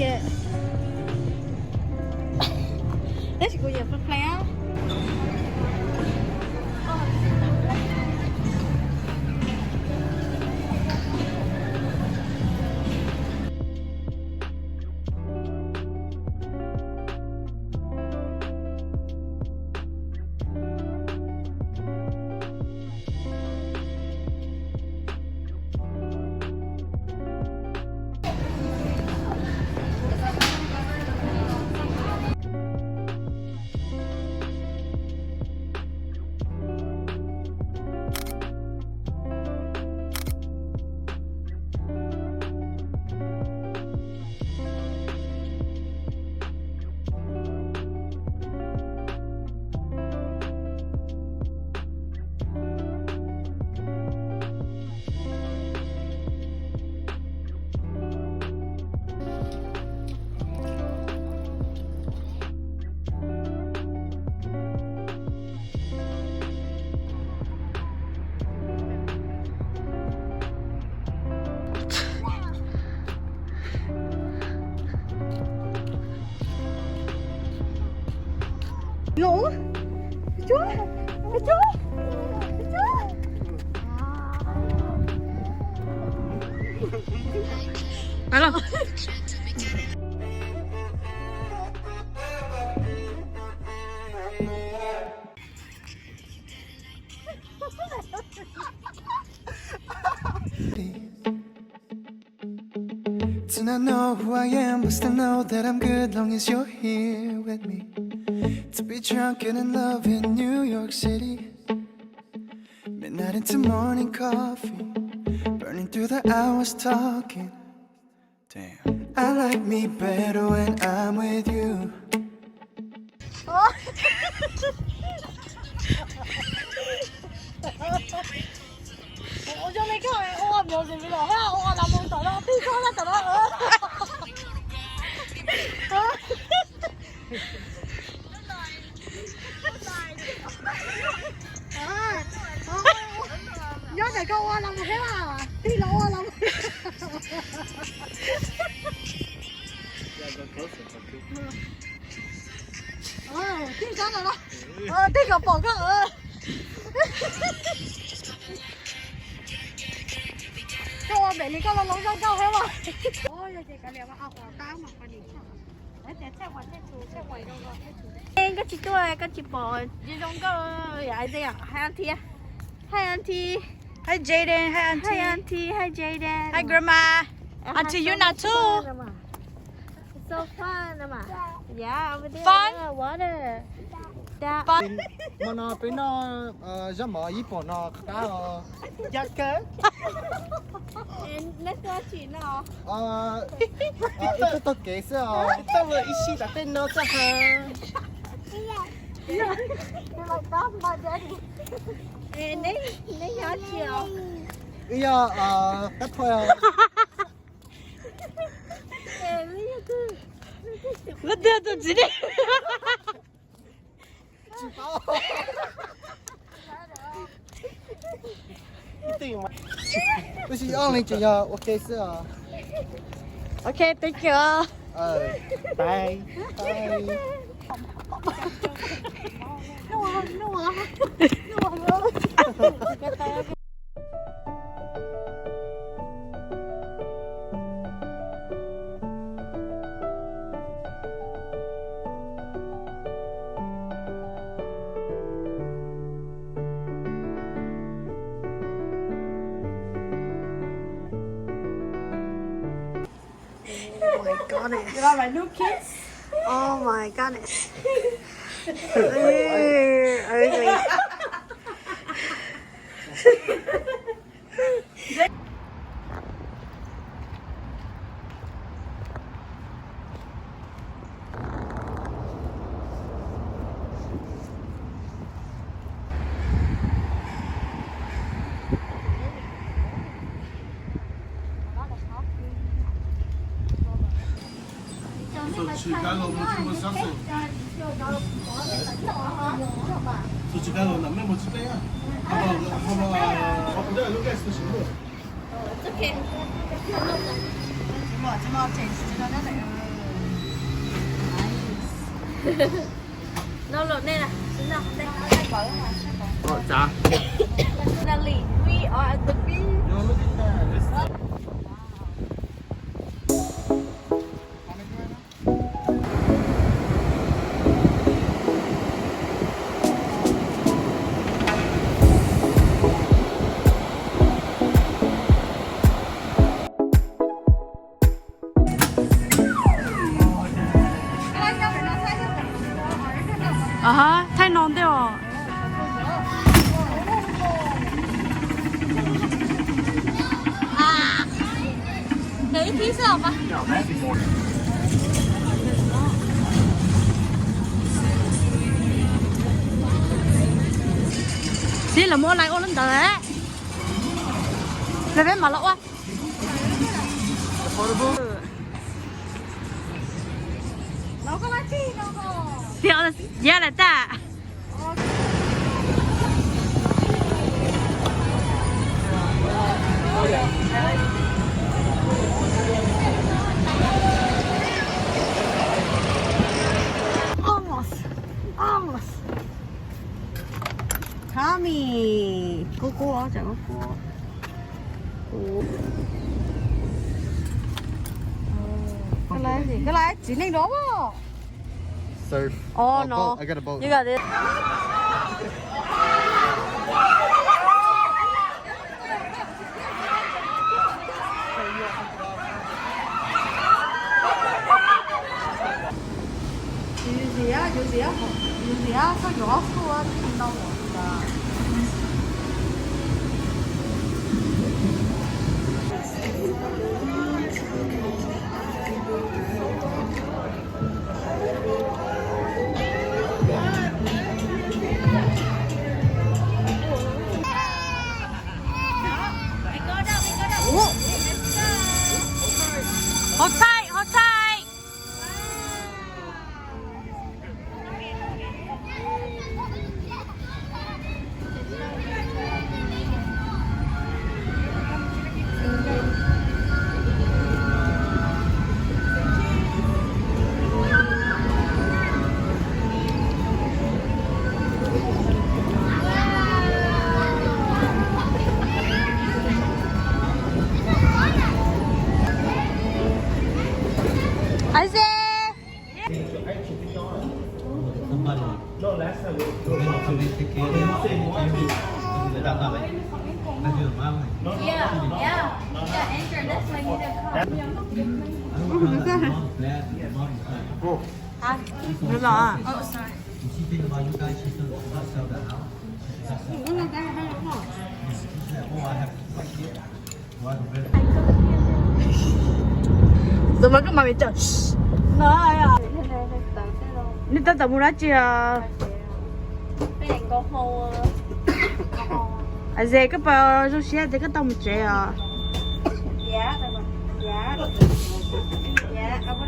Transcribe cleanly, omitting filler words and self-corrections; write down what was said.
giờ đấy chỉ có giờ phật léo ngủ chú chú phải không Do not know who I am, but still know that I'm good long as you're here with me. To be drunk and in love in New York City. Midnight into morning coffee, burning through the hours talking. Damn, I like me better when I'm with you. ủa cho mấy cái ôm nhiều gì bây giờ ha ôm làm một tỏi đó tí có là tỏi đó nhớ này câu ôm làm một cái nào tí là ôm làm tí cái nào đó tí cái bỏ cái câu ôm để lý câu lông rong câu hết mà ôi giờ chỉ cái liệu mà học ở tao mà phải đi đấy để xem ngoài xem ngoài đâu rồi em cái chị tôi cái chị bỏ đi trong cái vậy đây à hai anh Thi hi auntie Hi Jaden, hi auntie. hi auntie hi Jaden Hi grandma. Auntie Yuna too. so fun mà yeah over there Fun? water that Fun. mà nó bên nó ra mở ít bỏ nó cá Dạ cơ. and let's watch it now ít tôi kể sao Tao vừa ít xí đã tên nó ra hả? you're like that's my daddy and they got you bây giờ cắt thôi and look at Nó đưa tôi gì đi? chỉ bao tôi chỉ ăn lên chỉ ok sao Okay, thank you. bye bye oh my goodness You are my new kids. oh my goodness Chicago mucho salsa. So Chicago na me mo chile ya. Haba there look at the show. It's okay. Chị mở trên đó này. Nó lột đây này. Xin nào, đây. Dạ. Finally, we are at the beach. No, look at that. 아하, 타이 나온대요. Để phía sau mà. Đi là mua lại ô lên đấy. Về bên mà lỗ á. Nó có lá chi đâu rồi. Tiểu là giá là ta. Tommy, cô chẳng có cô. Cái lá gì? Cái lá chỉ nên đó mà. Surf. Oh no, boat. I got a boat. you got it. Dù gì á, sao gió xua thì không đau rồi. Hot tie. I say. Enter this way you didn't come. Được rồi. Oh, sorry. Rồi mà cái mà bị chờ. Nói à. Nít ta muốn nói chi à. Cái này có hồ. À dễ cái bà số xe thì cái tao một trẻ à. Dạ, dạ. Dạ, ông có